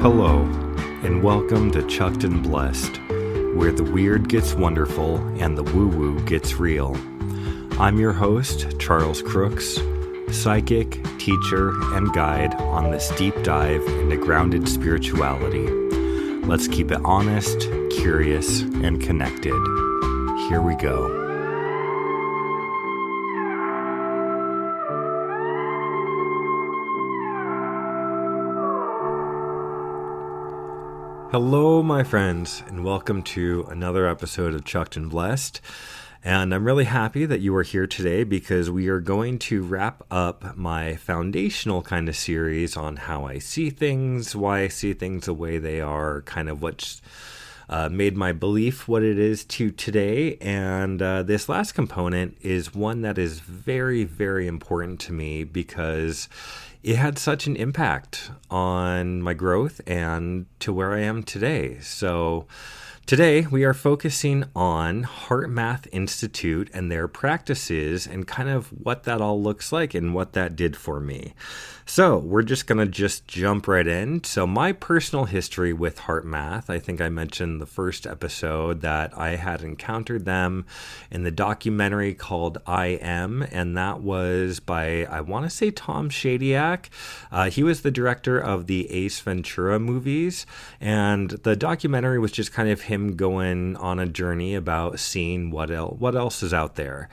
Hello, and welcome to Chucked and Blessed, where the weird gets wonderful and the woo-woo gets real. I'm your host, Charles Crooks, psychic, teacher, and guide on this deep dive into grounded spirituality. Let's keep it honest, curious, and connected. Here we go. Hello, my friends, and welcome to another episode of Chucked and Blessed. And I'm really happy that you are here today because we are going to wrap up my foundational kind of series on how I see things, why I see things the way they are, kind of what's made my belief what it is to today. And this last component is one that is very, very important to me because it had such an impact on my growth and to where I am today. So today we are focusing on HeartMath Institute and their practices and kind of what that all looks like and what that did for me. So we're just going to jump right in. So my personal history with HeartMath, I think I mentioned the first episode that I had encountered them in the documentary called I Am, and that was by, I want to say, Tom Shadyac. He was the director of the Ace Ventura movies, and the documentary was just kind of him going on a journey about seeing what else is out there.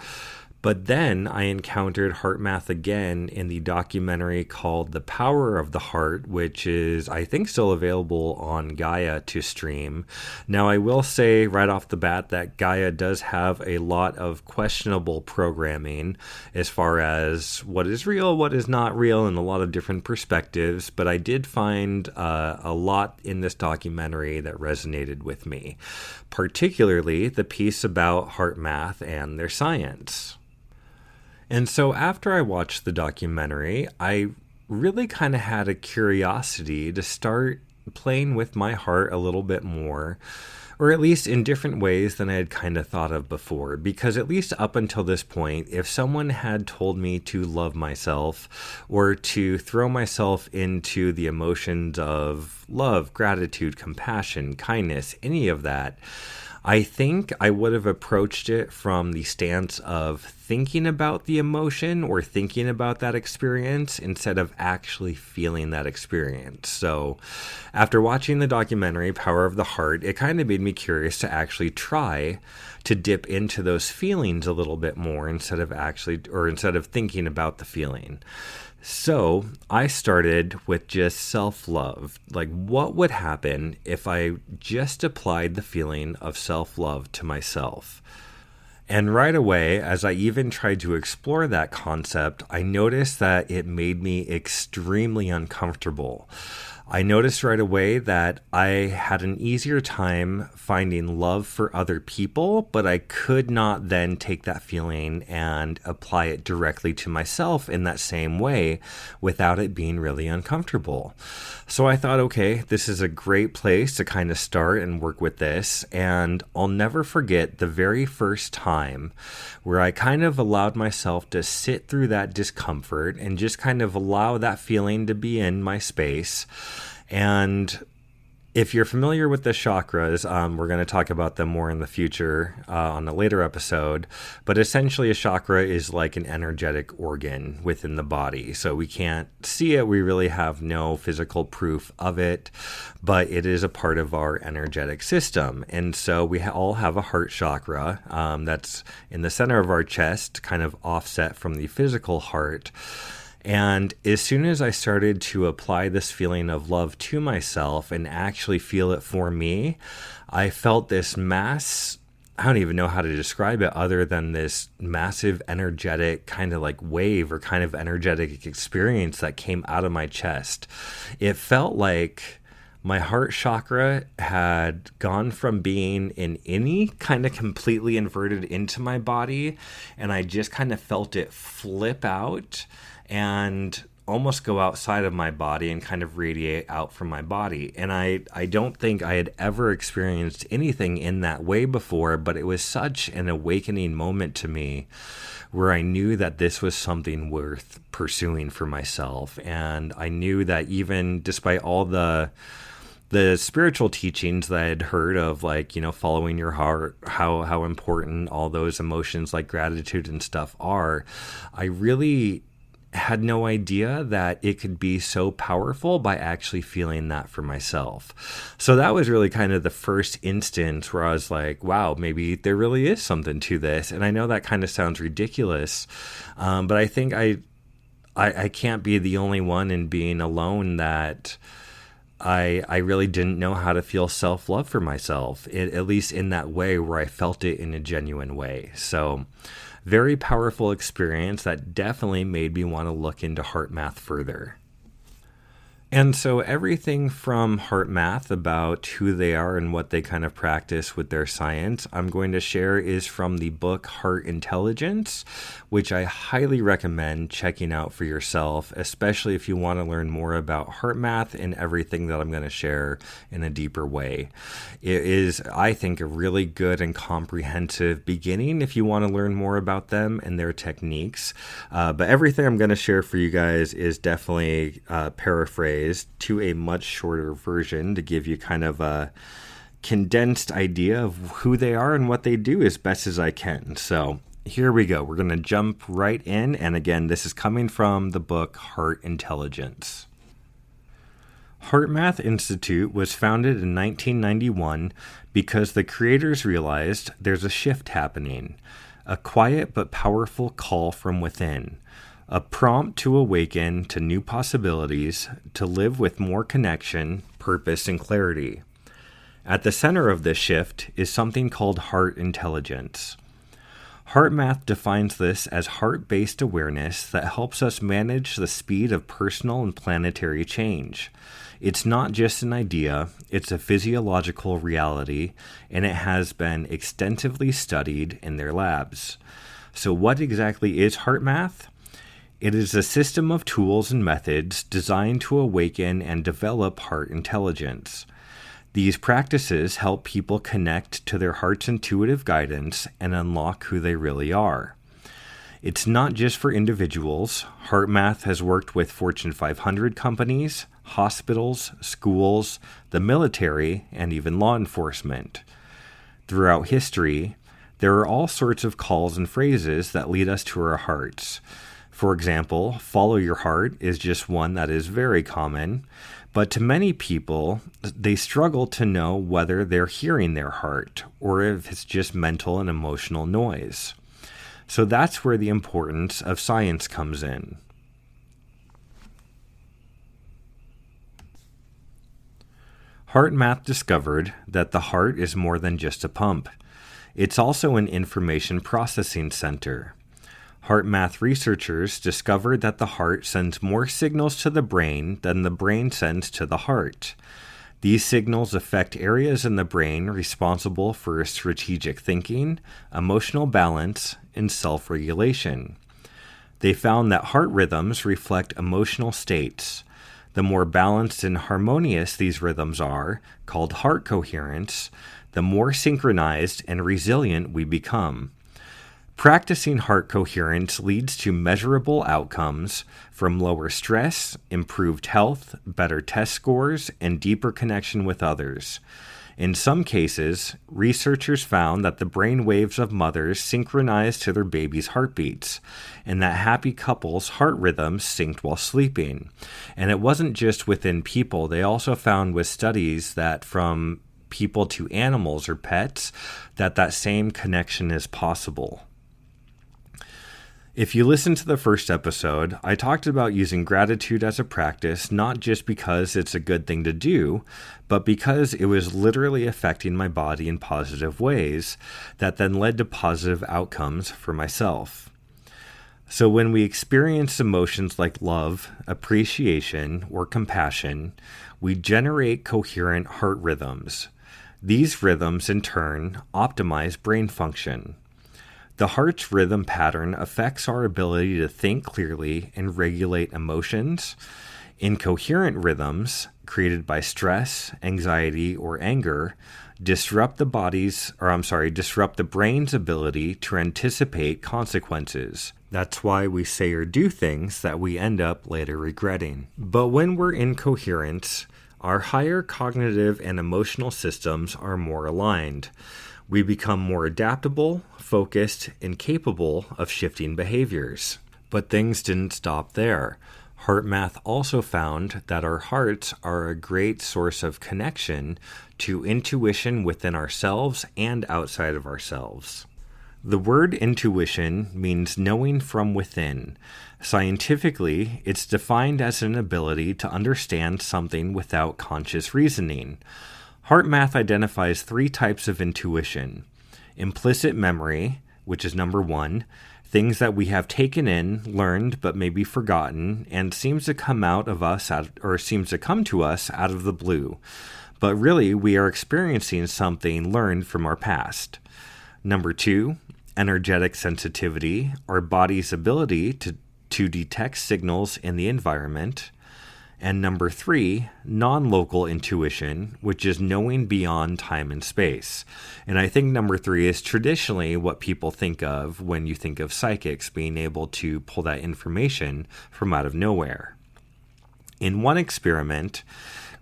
But then I encountered HeartMath again in the documentary called The Power of the Heart, which is, I think, still available on Gaia to stream. Now, I will say right off the bat that Gaia does have a lot of questionable programming as far as what is real, what is not real, and a lot of different perspectives. But I did find a lot in this documentary that resonated with me, particularly the piece about HeartMath and their science. And so after I watched the documentary, I really kind of had a curiosity to start playing with my heart a little bit more, or at least in different ways than I had kind of thought of before. Because at least up until this point, if someone had told me to love myself or to throw myself into the emotions of love, gratitude, compassion, kindness, any of that, I think I would have approached it from the stance of thinking about the emotion or thinking about that experience instead of actually feeling that experience. So after watching the documentary, Power of the Heart, it kind of made me curious to actually try to dip into those feelings a little bit more instead of thinking about the feeling. So I started with just self-love. Like, what would happen if I just applied the feeling of self-love to myself? And right away, as I even tried to explore that concept, I noticed that it made me extremely uncomfortable. I noticed right away that I had an easier time finding love for other people, but I could not then take that feeling and apply it directly to myself in that same way without it being really uncomfortable. So I thought, okay, this is a great place to kind of start and work with this. And I'll never forget the very first time where I kind of allowed myself to sit through that discomfort and just kind of allow that feeling to be in my space. And if you're familiar with the chakras, we're going to talk about them more in the future on a later episode. But essentially, a chakra is like an energetic organ within the body. So we can't see it. We really have no physical proof of it, but it is a part of our energetic system. And so we all have a heart chakra that's in the center of our chest, kind of offset from the physical heart. And as soon as I started to apply this feeling of love to myself and actually feel it for me, I felt this I don't even know how to describe it other than this massive energetic kind of like wave or kind of energetic experience that came out of my chest. It felt like my heart chakra had gone from being in any kind of completely inverted into my body, and I just kind of felt it flip out and almost go outside of my body and kind of radiate out from my body. And I don't think I had ever experienced anything in that way before, but it was such an awakening moment to me where I knew that this was something worth pursuing for myself. And I knew that even despite all the the spiritual teachings that I'd heard of, like, following your heart, how important all those emotions like gratitude and stuff are, I really had no idea that it could be so powerful by actually feeling that for myself. So that was really kind of the first instance where I was like, wow, maybe there really is something to this. And I know that kind of sounds ridiculous, but I think I can't be the only one in being alone that I really didn't know how to feel self-love for myself, at least in that way where I felt it in a genuine way. So very powerful experience that definitely made me want to look into HeartMath further. And so everything from HeartMath about who they are and what they kind of practice with their science, I'm going to share is from the book Heart Intelligence, which I highly recommend checking out for yourself, especially if you want to learn more about HeartMath and everything that I'm going to share in a deeper way. It is, I think, a really good and comprehensive beginning if you want to learn more about them and their techniques. But everything I'm going to share for you guys is definitely paraphrased to a much shorter version to give you kind of a condensed idea of who they are and what they do as best as I can. So here we go. We're going to jump right in. And again, this is coming from the book Heart Intelligence. HeartMath Institute was founded in 1991 because the creators realized there's a shift happening, a quiet but powerful call from within. A prompt to awaken to new possibilities, to live with more connection, purpose, and clarity. At the center of this shift is something called heart intelligence. HeartMath defines this as heart-based awareness that helps us manage the speed of personal and planetary change. It's not just an idea, it's a physiological reality, and it has been extensively studied in their labs. So what exactly is HeartMath? It is a system of tools and methods designed to awaken and develop heart intelligence. These practices help people connect to their heart's intuitive guidance and unlock who they really are. It's not just for individuals. HeartMath has worked with Fortune 500 companies, hospitals, schools, the military, and even law enforcement. Throughout history, there are all sorts of calls and phrases that lead us to our hearts. For example, follow your heart is just one that is very common, but to many people, they struggle to know whether they're hearing their heart or if it's just mental and emotional noise. So that's where the importance of science comes in. HeartMath discovered that the heart is more than just a pump. It's also an information processing center. HeartMath researchers discovered that the heart sends more signals to the brain than the brain sends to the heart. These signals affect areas in the brain responsible for strategic thinking, emotional balance, and self-regulation. They found that heart rhythms reflect emotional states. The more balanced and harmonious these rhythms are, called heart coherence, the more synchronized and resilient we become. Practicing heart coherence leads to measurable outcomes from lower stress, improved health, better test scores, and deeper connection with others. In some cases, researchers found that the brain waves of mothers synchronized to their babies' heartbeats, and that happy couples' heart rhythms synced while sleeping. And it wasn't just within people. They also found with studies that from people to animals or pets, that same connection is possible. If you listen to the first episode, I talked about using gratitude as a practice, not just because it's a good thing to do, but because it was literally affecting my body in positive ways that then led to positive outcomes for myself. So when we experience emotions like love, appreciation, or compassion, we generate coherent heart rhythms. These rhythms, in turn, optimize brain function. The heart's rhythm pattern affects our ability to think clearly and regulate emotions. Incoherent rhythms, created by stress, anxiety, or anger, disrupt the brain's ability to anticipate consequences. That's why we say or do things that we end up later regretting. But when we're in coherence, Our higher cognitive and emotional systems are more aligned. We become more adaptable, focused, and capable of shifting behaviors. But things didn't stop there. HeartMath also found that our hearts are a great source of connection to intuition within ourselves and outside of ourselves. The word intuition means knowing from within. Scientifically, it's defined as an ability to understand something without conscious reasoning. HeartMath identifies 3 types of intuition: implicit memory, which is number 1, things that we have taken in, learned, but maybe forgotten, and seems to come to us out of the blue. But really, we are experiencing something learned from our past. Number 2, energetic sensitivity, our body's ability to detect signals in the environment. And number 3, non-local intuition, which is knowing beyond time and space. And I think number 3 is traditionally what people think of when you think of psychics being able to pull that information from out of nowhere. In one experiment,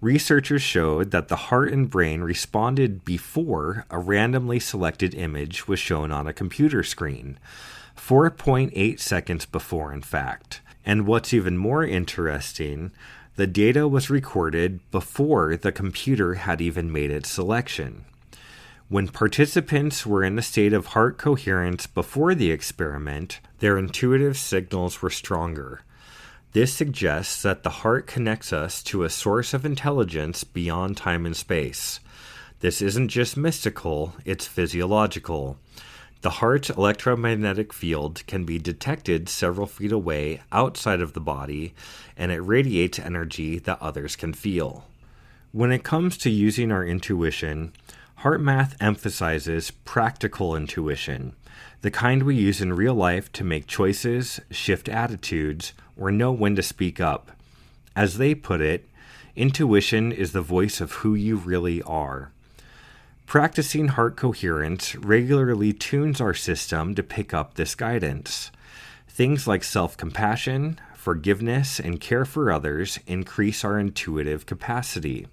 researchers showed that the heart and brain responded before a randomly selected image was shown on a computer screen. 4.8 seconds before, in fact. And what's even more interesting, the data was recorded before the computer had even made its selection. When participants were in a state of heart coherence before the experiment, their intuitive signals were stronger. This suggests that the heart connects us to a source of intelligence beyond time and space. This isn't just mystical, it's physiological. The heart's electromagnetic field can be detected several feet away outside of the body, and it radiates energy that others can feel. When it comes to using our intuition, HeartMath emphasizes practical intuition, the kind we use in real life to make choices, shift attitudes, or know when to speak up. As they put it, intuition is the voice of who you really are. Practicing heart coherence regularly tunes our system to pick up this guidance. Things like self-compassion, forgiveness, and care for others increase our intuitive capacity.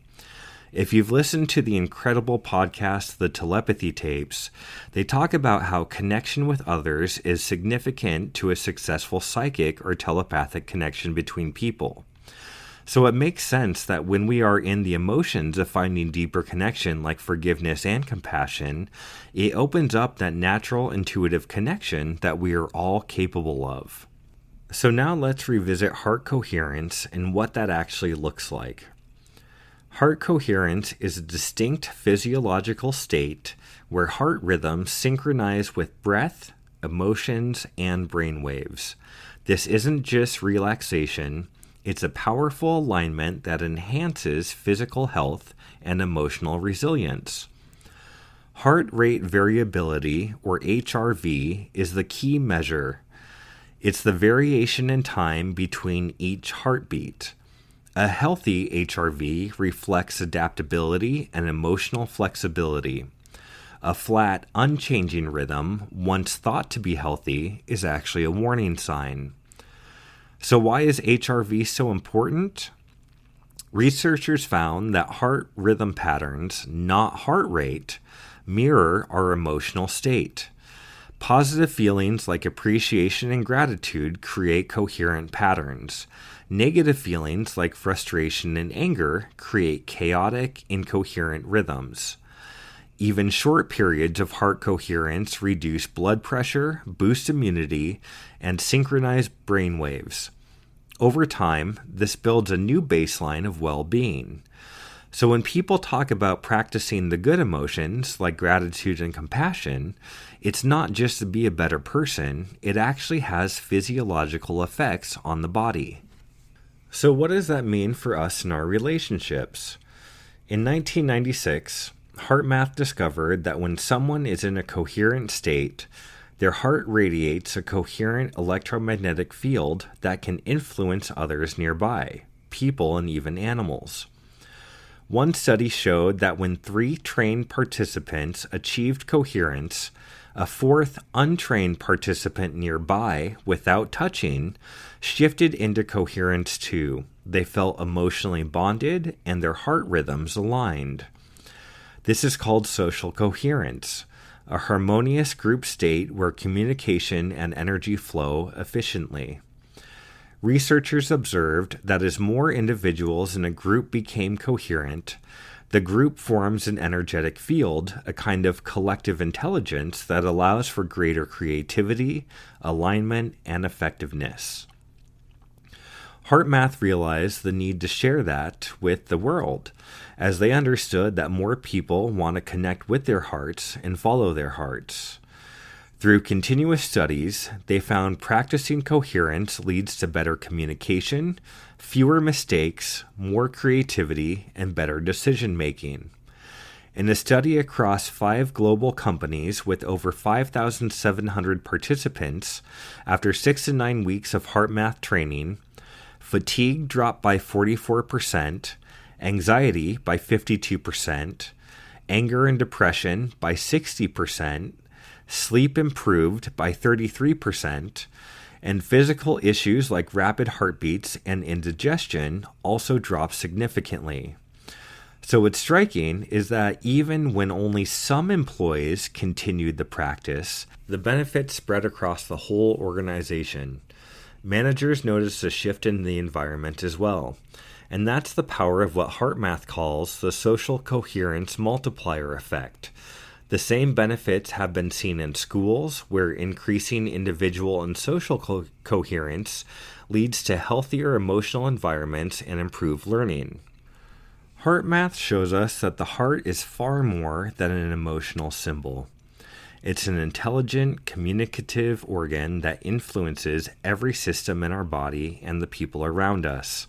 If you've listened to the incredible podcast, The Telepathy Tapes, they talk about how connection with others is significant to a successful psychic or telepathic connection between people. So it makes sense that when we are in the emotions of finding deeper connection like forgiveness and compassion, it opens up that natural intuitive connection that we are all capable of. So now let's revisit heart coherence and what that actually looks like. Heart coherence is a distinct physiological state where heart rhythms synchronize with breath, emotions, and brain waves. This isn't just relaxation. It's a powerful alignment that enhances physical health and emotional resilience. Heart rate variability, or HRV, is the key measure. It's the variation in time between each heartbeat. A healthy HRV reflects adaptability and emotional flexibility. A flat, unchanging rhythm, once thought to be healthy, is actually a warning sign. So why is HRV so important? Researchers found that heart rhythm patterns, not heart rate, mirror our emotional state. Positive feelings like appreciation and gratitude create coherent patterns. Negative feelings like frustration and anger create chaotic, incoherent rhythms. Even short periods of heart coherence reduce blood pressure, boost immunity, and synchronize brain waves. Over time, this builds a new baseline of well-being. So when people talk about practicing the good emotions like gratitude and compassion, it's not just to be a better person, it actually has physiological effects on the body. So what does that mean for us in our relationships? In 1996, HeartMath discovered that when someone is in a coherent state, their heart radiates a coherent electromagnetic field that can influence others nearby, people and even animals. One study showed that when 3 trained participants achieved coherence, a 4th untrained participant nearby, without touching, shifted into coherence too, they felt emotionally bonded and their heart rhythms aligned. This is called social coherence, a harmonious group state where communication and energy flow efficiently. Researchers observed that as more individuals in a group became coherent, the group forms an energetic field, a kind of collective intelligence that allows for greater creativity, alignment, and effectiveness. HeartMath realized the need to share that with the world, as they understood that more people want to connect with their hearts and follow their hearts. Through continuous studies, they found practicing coherence leads to better communication, fewer mistakes, more creativity, and better decision-making. In a study across 5 global companies with over 5,700 participants, after 6 to 9 weeks of HeartMath training, fatigue dropped by 44%, anxiety by 52%, anger and depression by 60%, sleep improved by 33%, and physical issues like rapid heartbeats and indigestion also dropped significantly. So what's striking is that even when only some employees continued the practice, the benefits spread across the whole organization. Managers noticed a shift in the environment as well. And that's the power of what HeartMath calls the social coherence multiplier effect. The same benefits have been seen in schools, where increasing individual and social coherence leads to healthier emotional environments and improved learning. HeartMath shows us that the heart is far more than an emotional symbol. It's an intelligent, communicative organ that influences every system in our body and the people around us.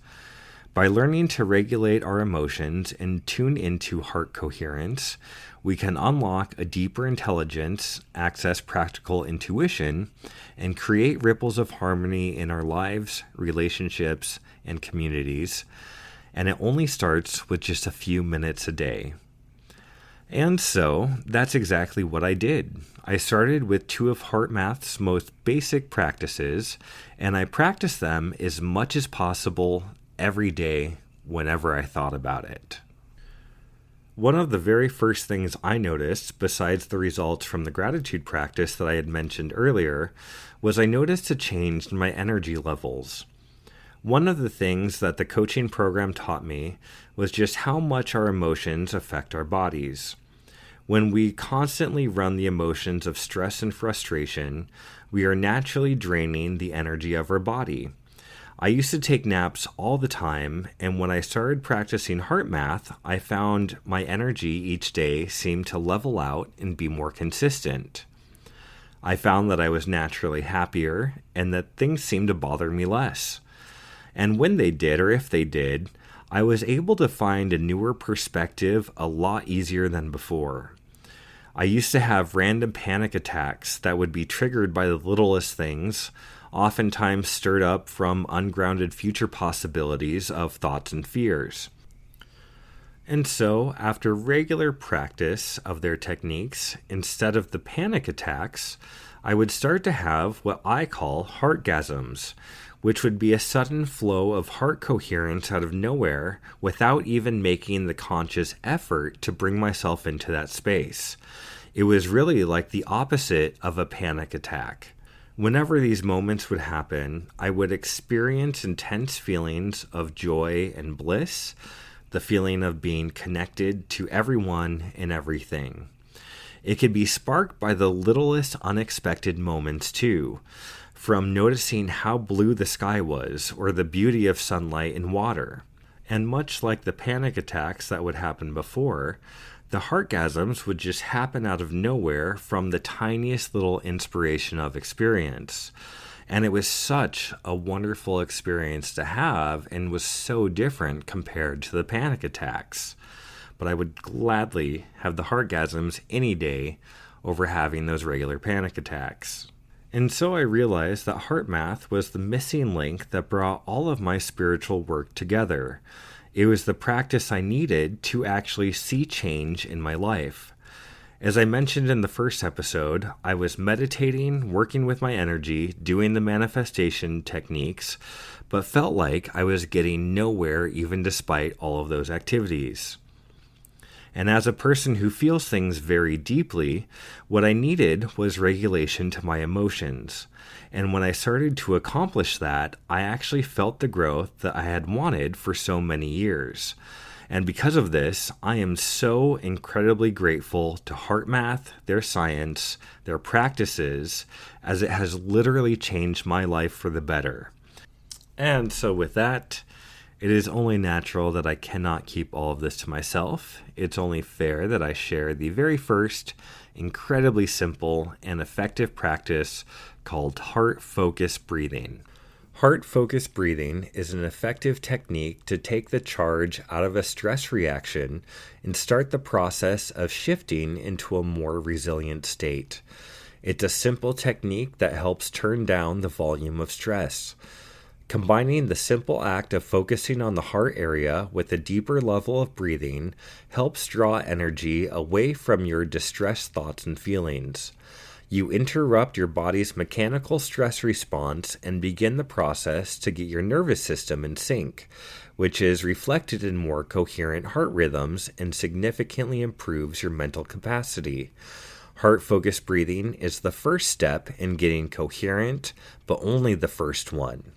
By learning to regulate our emotions and tune into heart coherence, we can unlock a deeper intelligence, access practical intuition, and create ripples of harmony in our lives, relationships, and communities. And it only starts with just a few minutes a day. And so, that's exactly what I did. I started with 2 of HeartMath's most basic practices, and I practiced them as much as possible every day whenever I thought about it. One of the very first things I noticed, besides the results from the gratitude practice that I had mentioned earlier, was I noticed a change in my energy levels. One of the things that the coaching program taught me was just how much our emotions affect our bodies. When we constantly run the emotions of stress and frustration, we are naturally draining the energy of our body. I used to take naps all the time, and when I started practicing HeartMath, I found my energy each day seemed to level out and be more consistent. I found that I was naturally happier and that things seemed to bother me less. And when they did, or if they did, I was able to find a newer perspective a lot easier than before. I used to have random panic attacks that would be triggered by the littlest things, oftentimes stirred up from ungrounded future possibilities of thoughts and fears. And so, after regular practice of their techniques, instead of the panic attacks, I would start to have what I call heartgasms, which would be a sudden flow of heart coherence out of nowhere without even making the conscious effort to bring myself into that space. It was really like the opposite of a panic attack. Whenever these moments would happen, I would experience intense feelings of joy and bliss, the feeling of being connected to everyone and everything. It could be sparked by the littlest unexpected moments too, from noticing how blue the sky was or the beauty of sunlight and water. And much like the panic attacks that would happen before, the heartgasms would just happen out of nowhere from the tiniest little inspiration of experience. And it was such a wonderful experience to have and was so different compared to the panic attacks. But I would gladly have the heartgasms any day over having those regular panic attacks. And so I realized that HeartMath was the missing link that brought all of my spiritual work together. It was the practice I needed to actually see change in my life. As I mentioned in the first episode, I was meditating, working with my energy, doing the manifestation techniques, but felt like I was getting nowhere even despite all of those activities. And as a person who feels things very deeply, what I needed was regulation to my emotions. And when I started to accomplish that, I actually felt the growth that I had wanted for so many years. And because of this, I am so incredibly grateful to HeartMath, their science, their practices, as it has literally changed my life for the better. And so with that, it is only natural that I cannot keep all of this to myself. It's only fair that I share the very first, incredibly simple and effective practice called heart-focused breathing. Heart-focused breathing is an effective technique to take the charge out of a stress reaction and start the process of shifting into a more resilient state. It's a simple technique that helps turn down the volume of stress. Combining the simple act of focusing on the heart area with a deeper level of breathing helps draw energy away from your distressed thoughts and feelings. You interrupt your body's mechanical stress response and begin the process to get your nervous system in sync, which is reflected in more coherent heart rhythms and significantly improves your mental capacity. Heart-focused breathing is the first step in getting coherent, but only the first one.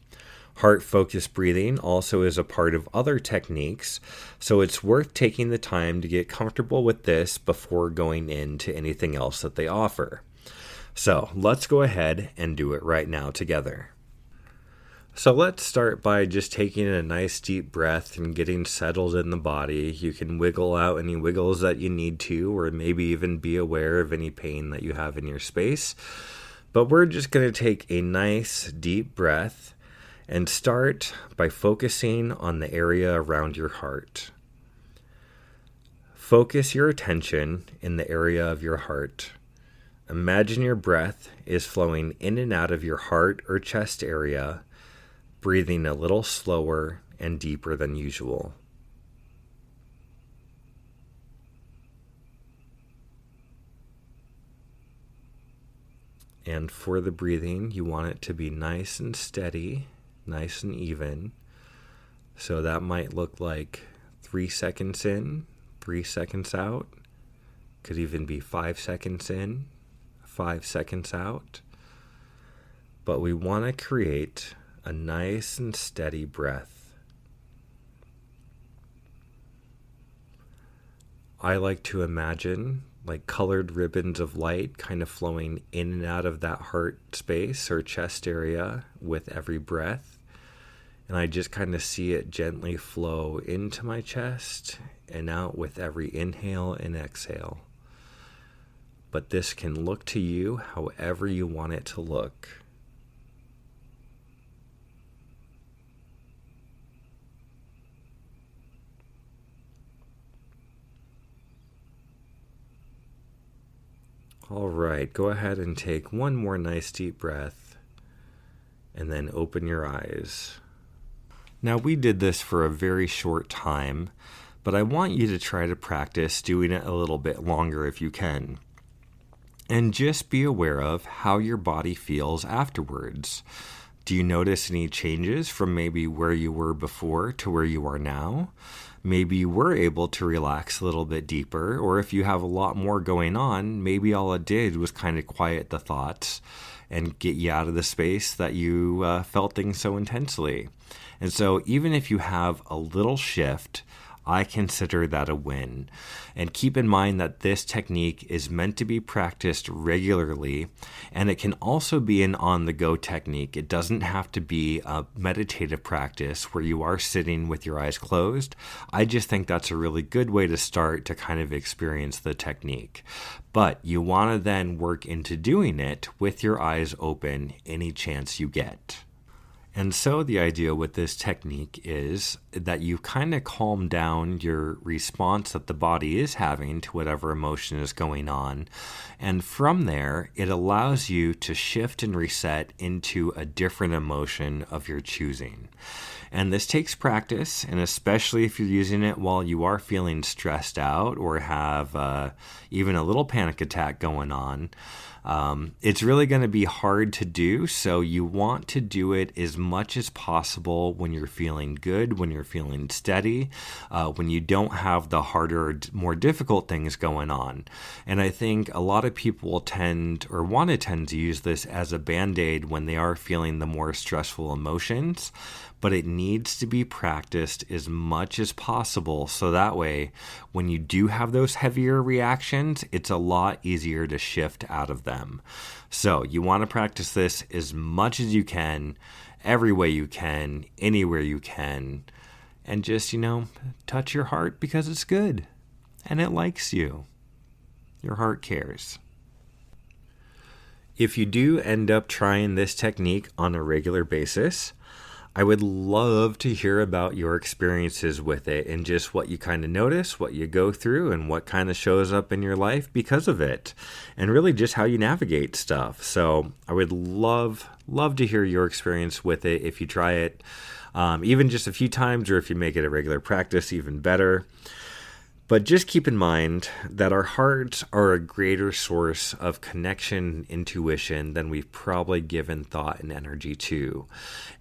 Heart-focused breathing also is a part of other techniques, so it's worth taking the time to get comfortable with this before going into anything else that they offer. So let's go ahead and do it right now together. So let's start by just taking a nice deep breath and getting settled in the body. You can wiggle out any wiggles that you need to, or maybe even be aware of any pain that you have in your space. But we're just going to take a nice deep breath and start by focusing on the area around your heart. Focus your attention in the area of your heart. Imagine your breath is flowing in and out of your heart or chest area, breathing a little slower and deeper than usual. And for the breathing, you want it to be nice and steady, nice and even. So that might look like 3 seconds in, 3 seconds out. Could even be 5 seconds in, 5 seconds out. But we want to create a nice and steady breath. I like to imagine like colored ribbons of light kind of flowing in and out of that heart space or chest area with every breath. And I just kind of see it gently flow into my chest and out with every inhale and exhale. But this can look to you however you want it to look. All right, go ahead and take one more nice deep breath and then open your eyes. Now, we did this for a very short time, but I want you to try to practice doing it a little bit longer if you can. And just be aware of how your body feels afterwards. Do you notice any changes from maybe where you were before to where you are now? Maybe you were able to relax a little bit deeper, or if you have a lot more going on, maybe all it did was kind of quiet the thoughts and get you out of the space that you felt things so intensely. And so even if you have a little shift, I consider that a win. And keep in mind that this technique is meant to be practiced regularly, and it can also be an on-the-go technique. It doesn't have to be a meditative practice where you are sitting with your eyes closed. I just think that's a really good way to start to kind of experience the technique. But you want to then work into doing it with your eyes open any chance you get. And so the idea with this technique is that you kind of calm down your response that the body is having to whatever emotion is going on. And from there, it allows you to shift and reset into a different emotion of your choosing. And this takes practice, and especially if you're using it while you are feeling stressed out or have even a little panic attack going on, It's really going to be hard to do, so you want to do it as much as possible when you're feeling good, when you're feeling steady, when you don't have the harder, more difficult things going on. And I think a lot of people will tend to use this as a band-aid when they are feeling the more stressful emotions, but it needs to be practiced as much as possible so that way when you do have those heavier reactions, it's a lot easier to shift out of them. So you want to practice this as much as you can, every way you can, anywhere you can, and just, touch your heart because it's good and it likes you. Your heart cares. If you do end up trying this technique on a regular basis, I would love to hear about your experiences with it and just what you kind of notice, what you go through, and what kind of shows up in your life because of it, and really just how you navigate stuff. So I would love to hear your experience with it if you try it, even just a few times, or if you make it a regular practice, even better. But just keep in mind that our hearts are a greater source of connection and intuition than we've probably given thought and energy to.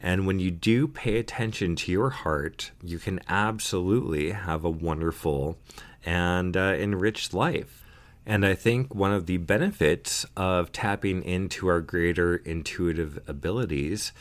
And when you do pay attention to your heart, you can absolutely have a wonderful and enriched life. And I think one of the benefits of tapping into our greater intuitive abilities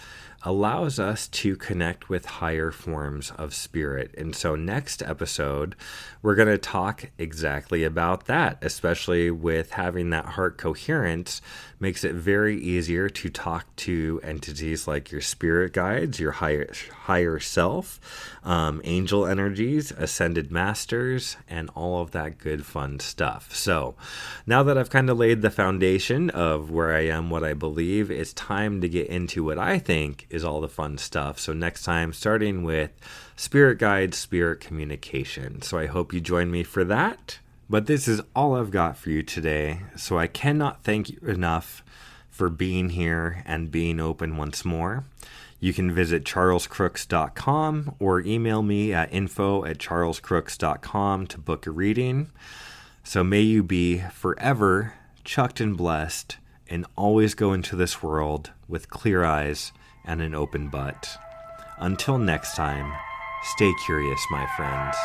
allows us to connect with higher forms of spirit. And so next episode, we're going to talk exactly about that, especially with having that heart coherence makes it very easier to talk to entities like your spirit guides, your higher self, angel energies, ascended masters, and all of that good fun stuff. So now that I've kind of laid the foundation of where I am, what I believe, it's time to get into what I think is all the fun stuff. So next time, starting with spirit guides, spirit communication. So I hope you join me for that. But this is all I've got for you today. So I cannot thank you enough for being here and being open once more. You can visit charlescrooks.com or email me at info@charlescrooks.com to book a reading. So may you be forever chucked and blessed and always go into this world with clear eyes and an open butt. Until next time, stay curious, my friends.